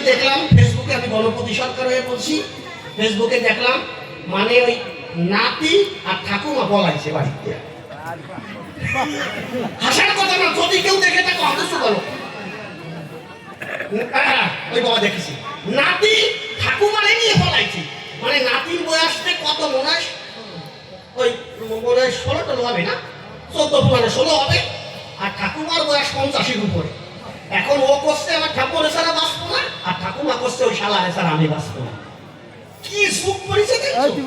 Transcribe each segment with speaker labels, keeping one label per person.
Speaker 1: দেখলাম ফেসবুকে, আমি গণপতি সরকার হয়ে বলছি, ফেসবুকে দেখলাম মানে ওই নাতি আর ঠাকুমা বলাইছে বাড়িতে। হাসার কথা না, যদি কেউ দেখে তাকে অন্তস্থ করো। ওই বাবা দেখেছি নাতি ঠাকুমারে নিয়ে বলাইছে, মানে নাতির বয়সটা কত মনে হয়, ওই মনে হয় 16 হবে না, 14-16 হবে, আর ঠাকুমার বয়স 50-এর উপরে। এখন ও করছে আমার ঠাকুরের ছাড়া বাঁচবো না, আর ঠাকুমা করছে ওই শালারে ছাড়া আমি বাঁচবো না। কি সুখ পড়েছে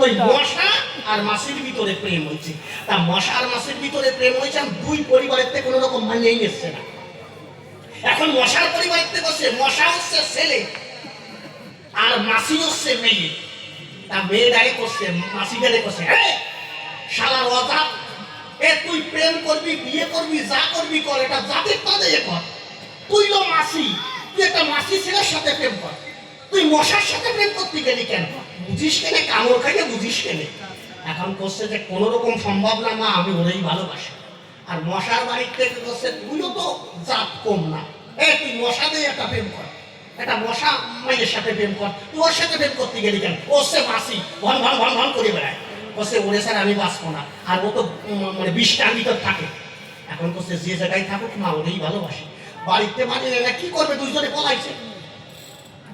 Speaker 1: ওই মশা আর মাসির ভিতরে প্রেম হয়েছে। তা মশা আর মাসির ভিতরে প্রেম হয়েছে, দুই পরিবারের থেকে কোনো রকম মানিয়েই নিচ্ছে না। এখন মশার পরিবারের থেকে হচ্ছে, মশা হচ্ছে ছেলে আর মাসি হচ্ছে মেয়ে। তা মেয়ে ডাকে করছে, মাসি ডাকে করছে, শালার অজাত, তুই প্রেম করবি, বিয়ে করবি, যা করবি কর, এটা জাতির পাদে কর। তুই লো মাসি, তুই একটা মাসি ছেলের সাথে প্রেম কর, তুই মশার সাথে প্রেম করতে গেলি কেন? বুঝিস কেনে? কামড় খাইয়ে বুঝিস কেনে? এখন করছে যে কোন রকম সম্ভব না মা, আমি ওরেই ভালোবাসি। আর মশার বাড়ির থেকে করছে, তুইও তো জাত কম না, তুই মশা দিয়ে একটা প্রেম কর, একটা মশা মাইয়ের সাথে প্রেম কর, তুই ওর সাথে প্রেম করতে গেলি কেন? ও হচ্ছে মাসি, ভন ভন ভন ভন করে বেড়ায়, বসে ওরে স্যার আমি বাঁচবো না, আর ও তো মানে 20টার ভিতর থাকে। এখন করছে যে জায়গায় থাকুক মা, ওরেই ভালোবাসি। বাড়িতে মানে এরা কি করবে? দুইজনে পলাইছে।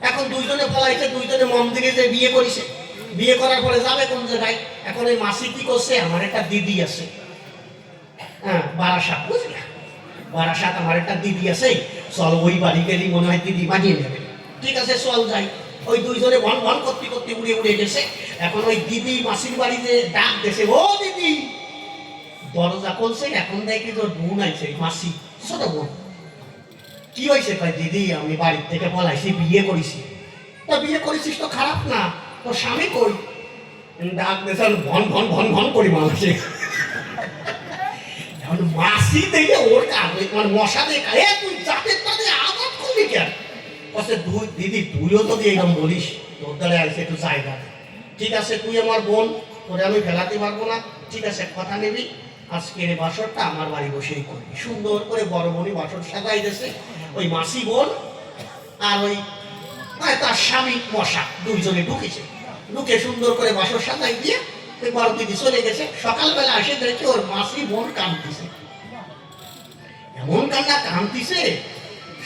Speaker 1: এখন দুইজনে পলাইছে, দুইজনে মন দিকে যে বিয়ে করেছে, বিয়ে করার পরে যাবে কোন জায়গায়? এখন ওই মাসি কি করছে, আমার একটা দিদি আছে, হ্যাঁ বারাসাত, বুঝলি, বারাসাত আমার একটা দিদি আছে, চল ওই বাড়ি গেলেই মনে হয় দিদি মানিয়ে নেবে। ঠিক আছে চল যাই। ওই দুইজনে ভন ভন করতে করতে উড়ে উড়ে গেছে। এখন ওই দিদি মাসির বাড়িতে ডাক দিয়েছে, ও দিদি। দরজা খুলছে, এখন দেখি তোর বোন আছে, মাসি, ছোট বোন। কি হয়েছে? কয় দিদি আমি বাড়ির থেকে পলাইছি, বিয়ে করেছি। তা বিয়ে করেছিস তো খারাপ না, তোর স্বামী কই? ডাক দিয়েছে, ভন ভন ভন ভন করি মাসি। এখন মাসি দেখে ওর কাছে মানে মশা দেখে, তুই জাতের তাদের আঘাত করলি কেন? বলছে দিদি তুইও যদি এরকম বলিস, তোর দ্বারা আছে একটু জায়গা। ঠিক আছে তুই আমার বোন, তোরে আমি ফেলাতে পারবো না, ঠিক আছে কথা নিবি, আজকের বাসরটা আমার বাড়ি বসেই করবি। সুন্দর করে বড় বোনই বাসর সাজাই দিয়েছে। ওই মাসি বোন আর ওই তার স্বামী মশা দুইজনে ঢুকেছে, ঢুকে সুন্দর করে বাসর সাজাই দিয়ে ওই বড় দিদি চলে গেছে। সকালবেলা এসে দেখে ওর মাসি বোন কাঁদতেছে, এমন কান্না কাঁদতেছে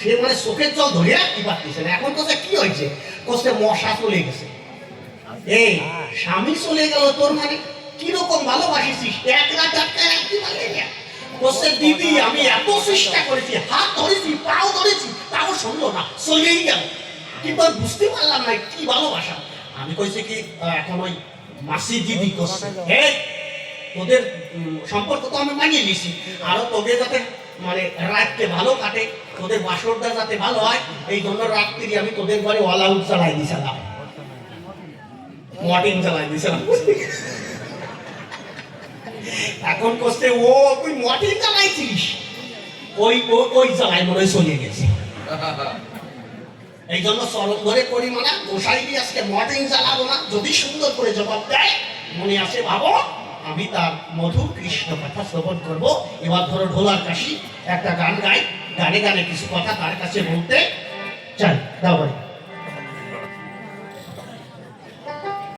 Speaker 1: সে মানে চোখের জল ধরে রাখতে পারতেছে না। এখন তো কি হয়েছে? কোসে মশা চলে গেছে। এই স্বামী চলে গেল তোর মানে কিরকম ভালোবাসিস, এক রাত আটকায় রাখতে পারলি না? কোসে দিদি আমি এত চেষ্টা করেছি, হাত ধরেছি, পাও ধরেছি, তাও শুনলো না, চলেই গেল। কিন্তু আমি বুঝতে পারলাম না কি ভালোবাসা। আমি কইছি কি এখন ওই মাসি দিদি করছে, তোদের সম্পর্ক তো আমি মানিয়ে নিছি, আরো তোদের যাতে মানে রাতকে ভালো কাটে, তোদের বাসরটা যাতে ভালো হয়, এই জন্য রাত্রি আমি তোদের ঘরে অল আউট চালাই দিয়েছিলাম, মর্টিং চালাই দিয়েছিলাম। এখন করছে ও তুই মর্টিং চালাইছিস, ওই ওই চালাই মনে হয় চলে গেছে। এই জন্য চরম ধরে করি মানে গোসাই দিয়ে আজকে মর্টিং চালাবো না। যদি সুন্দর করে জবাব দেয় মনে আছে ভাবো আমি তার মধুর কৃষ্ণ কথা শ্রবণ করবো। এবার ধরো ঢোলার কাশি একটা গান গাই, গানে গানে কিছু কথা তার কাছে বলতে চাই। দাও ভাই।